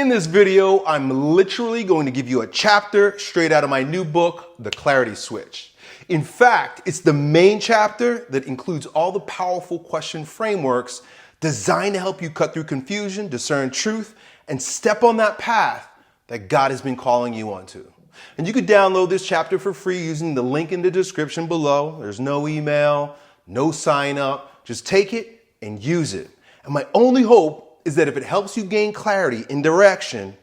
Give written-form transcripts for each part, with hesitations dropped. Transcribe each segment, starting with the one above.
In this video, I'm literally going to give you a chapter straight out of my new book, The Clarity Switch. In fact, it's the main chapter that includes all the powerful question frameworks designed to help you cut through confusion, discern truth, and step on that path that God has been calling you onto. And you could download this chapter for free using the link in the description below. There's no email, no sign up. Just take it and use it. And my only hope is that if it helps you gain clarity and direction,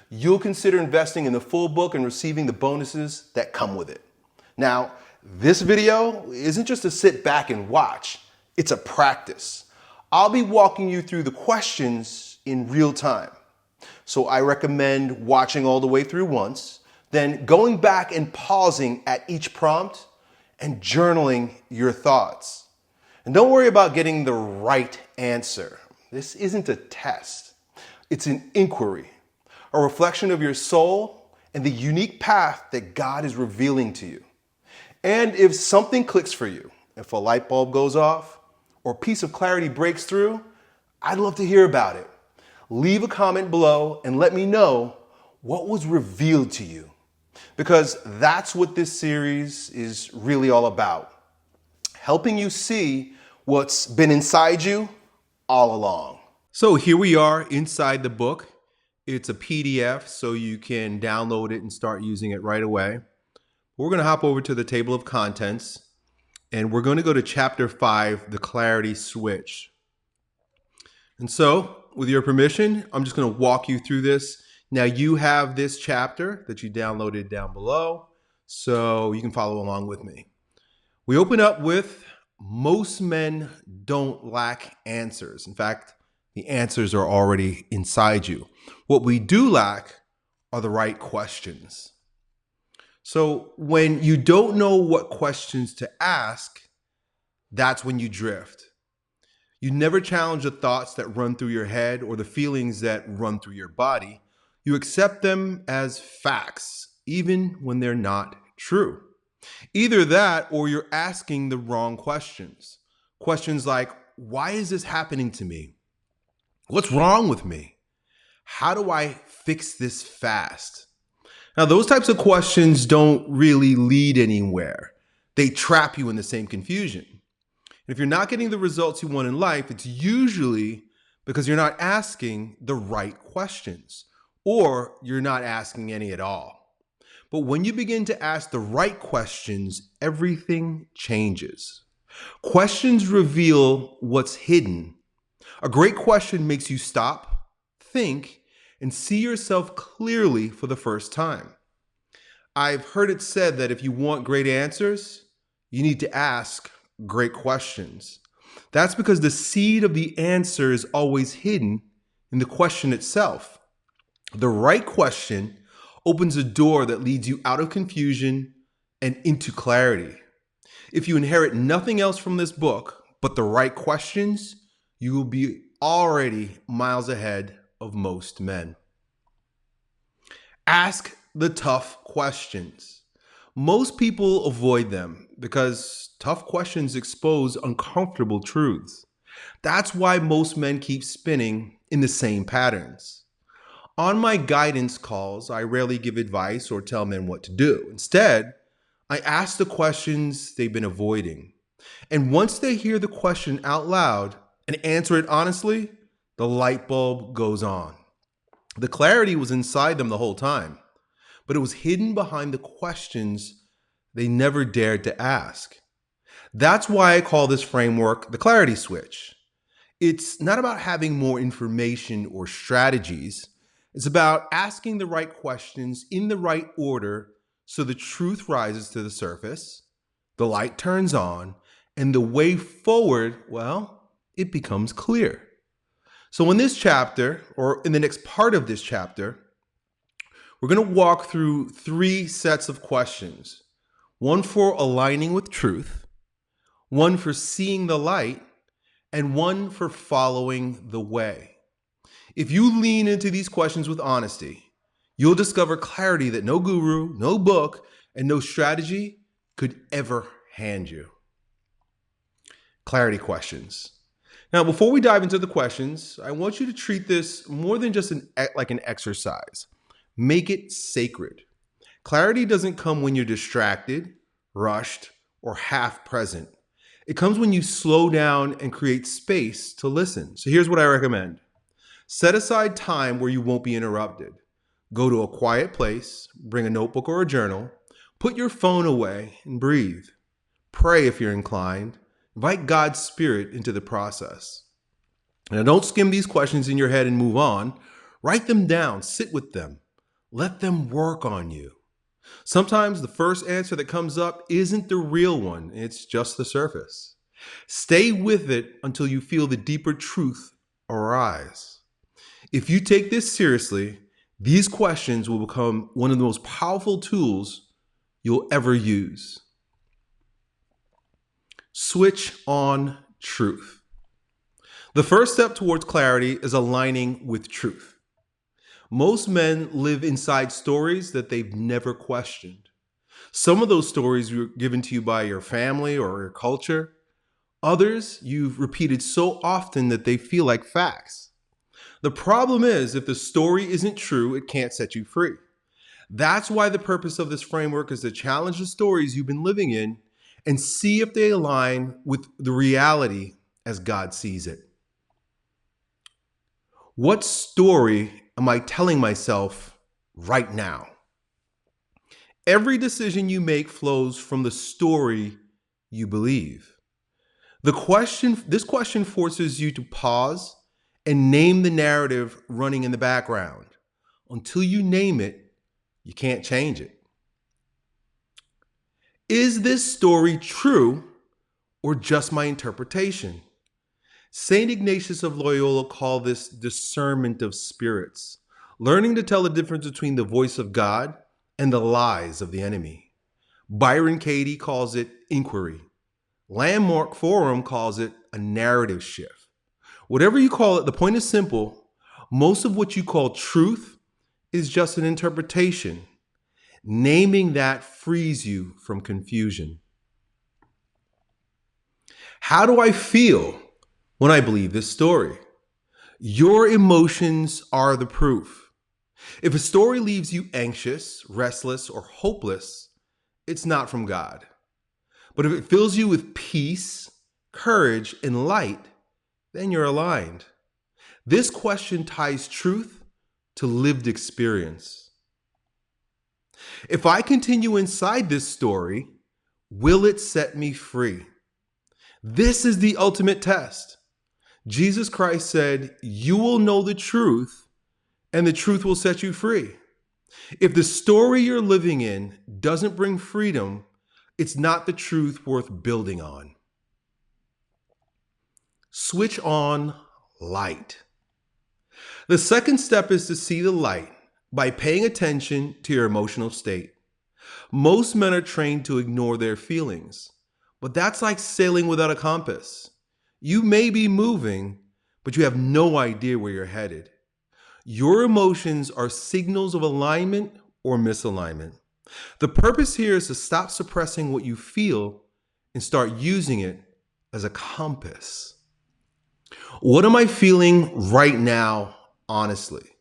you'll consider investing in the full book and receiving the bonuses that come with it. Now, this video isn't just to sit back and watch, it's a practice. I'll be walking you through the questions in real time. So I recommend watching all the way through once, then going back and pausing at each prompt and journaling your thoughts. And don't worry about getting the right answer. This isn't a test. It's an inquiry, a reflection of your soul and the unique path that God is revealing to you. And if something clicks for you, if a light bulb goes off or a piece of clarity breaks through, I'd love to hear about it. Leave a comment below and let me know what was revealed to you, because that's what this series is really all about. Helping you see what's been inside you all along. So here we are inside the book. It's a PDF, so you can download it and start using it right away. We're going to hop over to the table of contents, and we're going to go to chapter 5, the clarity switch. And so, with your permission, I'm just going to walk you through this. Now, you have this chapter that you downloaded down below, so you can follow along with me. We open up with, most men don't lack answers. In fact, the answers are already inside you. What we do lack are the right questions. So when you don't know what questions to ask, that's when you drift. You never challenge the thoughts that run through your head or the feelings that run through your body. You accept them as facts, even when they're not true. Either that or you're asking the wrong questions. Questions like, why is this happening to me? What's wrong with me? How do I fix this fast? Now, those types of questions don't really lead anywhere. They trap you in the same confusion. And if you're not getting the results you want in life, it's usually because you're not asking the right questions, or you're not asking any at all. But when you begin to ask the right questions, everything changes. Questions reveal what's hidden. A great question makes you stop, think, and see yourself clearly for the first time. I've heard it said that if you want great answers, you need to ask great questions. That's because the seed of the answer is always hidden in the question itself. The right question opens a door that leads you out of confusion and into clarity. If you inherit nothing else from this book but the right questions, you will be already miles ahead of most men. Ask the tough questions. Most people avoid them because tough questions expose uncomfortable truths. That's why most men keep spinning in the same patterns. On my guidance calls, I rarely give advice or tell men what to do. Instead, I ask the questions they've been avoiding. And once they hear the question out loud and answer it honestly, the light bulb goes on. The clarity was inside them the whole time, but it was hidden behind the questions they never dared to ask. That's why I call this framework the clarity switch. It's not about having more information or strategies. It's about asking the right questions in the right order so the truth rises to the surface, the light turns on, and the way forward, well, it becomes clear. So in this chapter, or in the next part of this chapter, we're going to walk through 3 sets of questions. One for aligning with truth, one for seeing the light, and one for following the way. If you lean into these questions with honesty, you'll discover clarity that no guru, no book, and no strategy could ever hand you. Clarity questions. Now, before we dive into the questions, I want you to treat this more than just like an exercise. Make it sacred. Clarity doesn't come when you're distracted, rushed, or half present. It comes when you slow down and create space to listen. So here's what I recommend. Set aside time where you won't be interrupted. Go to a quiet place, bring a notebook or a journal, put your phone away and breathe. Pray if you're inclined. Invite God's Spirit into the process. Now, don't skim these questions in your head and move on. Write them down, sit with them, let them work on you. Sometimes the first answer that comes up isn't the real one, it's just the surface. Stay with it until you feel the deeper truth arise. If you take this seriously, these questions will become one of the most powerful tools you'll ever use. Switch on truth. The first step towards clarity is aligning with truth. Most men live inside stories that they've never questioned. Some of those stories were given to you by your family or your culture. Others you've repeated so often that they feel like facts. The problem is, if the story isn't true, it can't set you free. That's why the purpose of this framework is to challenge the stories you've been living in and see if they align with the reality as God sees it. What story am I telling myself right now? Every decision you make flows from the story you believe. This question forces you to pause and name the narrative running in the background. Until you name it, you can't change it. Is this story true or just my interpretation? St. Ignatius of Loyola called this discernment of spirits, learning to tell the difference between the voice of God and the lies of the enemy. Byron Katie calls it inquiry. Landmark Forum calls it a narrative shift. Whatever you call it, the point is simple. Most of what you call truth is just an interpretation. Naming that frees you from confusion. How do I feel when I believe this story? Your emotions are the proof. If a story leaves you anxious, restless, or hopeless, it's not from God. But if it fills you with peace, courage, and light, then you're aligned. This question ties truth to lived experience. If I continue inside this story, will it set me free? This is the ultimate test. Jesus Christ said, "You will know the truth, and the truth will set you free." If the story you're living in doesn't bring freedom, it's not the truth worth building on. Switch on light. The second step is to see the light by paying attention to your emotional state. Most men are trained to ignore their feelings, but that's like sailing without a compass. You may be moving, but you have no idea where you're headed. Your emotions are signals of alignment or misalignment. The purpose here is to stop suppressing what you feel and start using it as a compass. What am I feeling right now, honestly?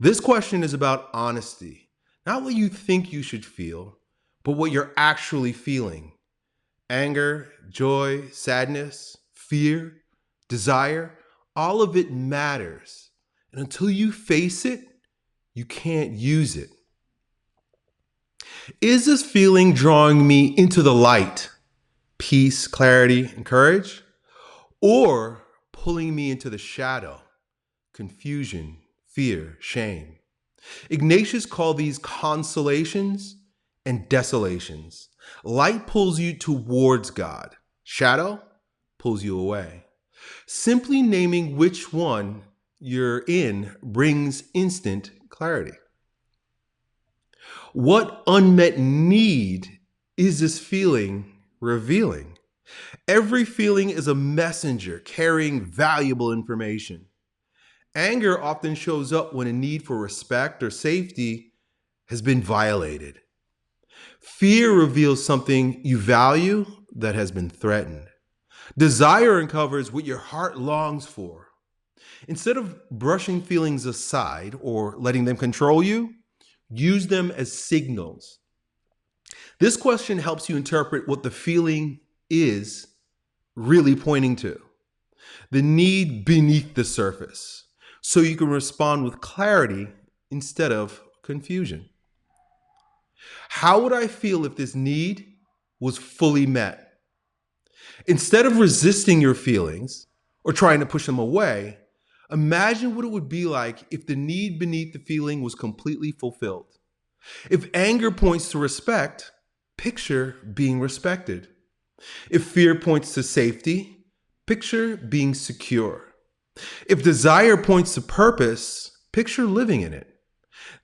This question is about honesty, not what you think you should feel, but what you're actually feeling. Anger, joy, sadness, fear, desire, all of it matters. And until you face it, you can't use it. Is this feeling drawing me into the light, peace, clarity, and courage? Or pulling me into the shadow, confusion, fear, shame? Ignatius called these consolations and desolations. Light pulls you towards God. Shadow pulls you away. Simply naming which one you're in brings instant clarity. What unmet need is this feeling revealing? Every feeling is a messenger carrying valuable information. Anger often shows up when a need for respect or safety has been violated. Fear reveals something you value that has been threatened. Desire uncovers what your heart longs for. Instead of brushing feelings aside or letting them control you, use them as signals. This question helps you interpret what the feeling is really pointing to, the need beneath the surface, so you can respond with clarity instead of confusion. How would I feel if this need was fully met? Instead of resisting your feelings or trying to push them away, imagine what it would be like if the need beneath the feeling was completely fulfilled. If anger points to respect, picture being respected. If fear points to safety, picture being secure. If desire points to purpose, picture living in it.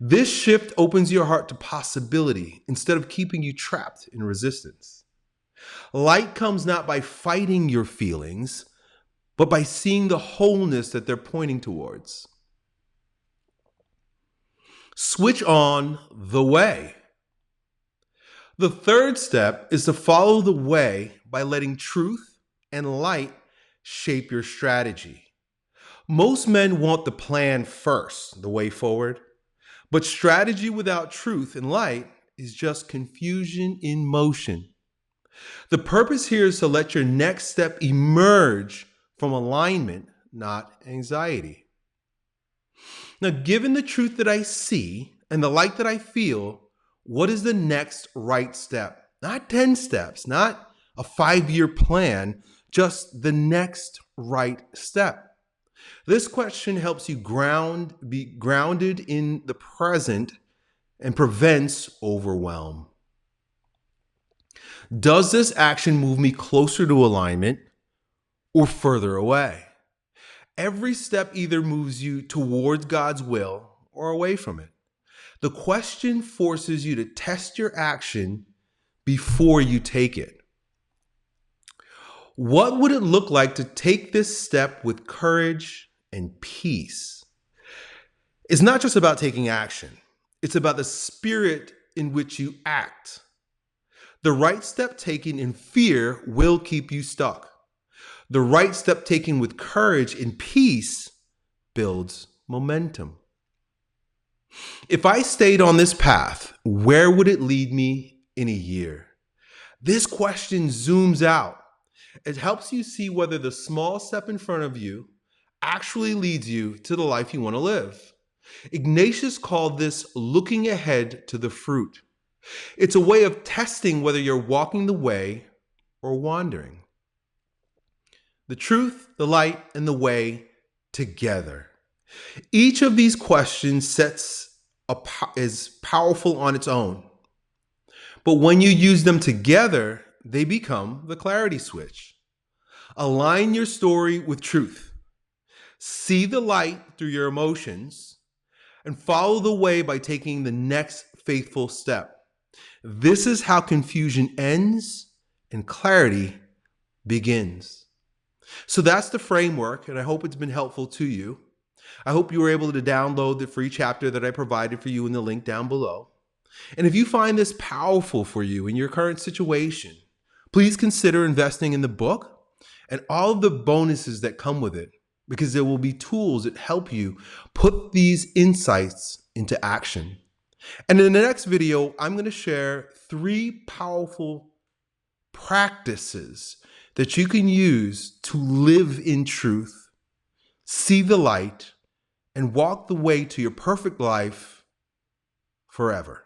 This shift opens your heart to possibility instead of keeping you trapped in resistance. Light comes not by fighting your feelings, but by seeing the wholeness that they're pointing towards. Switch on the way. The third step is to follow the way by letting truth and light shape your strategy. Most men want the plan first, the way forward, but strategy without truth and light is just confusion in motion. The purpose here is to let your next step emerge from alignment, not anxiety. Now, given the truth that I see and the light that I feel, what is the next right step? Not 10 steps, not a 5-year plan, just the next right step. This question helps you be grounded in the present and prevents overwhelm. Does this action move me closer to alignment or further away? Every step either moves you towards God's will or away from it. The question forces you to test your action before you take it. What would it look like to take this step with courage and peace? It's not just about taking action. It's about the spirit in which you act. The right step taken in fear will keep you stuck. The right step taken with courage and peace builds momentum. If I stayed on this path, where would it lead me in a year? This question zooms out. It helps you see whether the small step in front of you actually leads you to the life you want to live. Ignatius called this looking ahead to the fruit. It's a way of testing whether you're walking the way or wandering. The truth, the light, and the way together. Each of these questions is powerful on its own. But when you use them together, they become the clarity switch. Align your story with truth. See the light through your emotions and follow the way by taking the next faithful step. This is how confusion ends and clarity begins. So that's the framework, and I hope it's been helpful to you. I hope you were able to download the free chapter that I provided for you in the link down below. And if you find this powerful for you in your current situation, please consider investing in the book and all of the bonuses that come with it, because there will be tools that help you put these insights into action. And in the next video, I'm going to share 3 powerful practices that you can use to live in truth, see the light, and walk the way to your perfect life forever.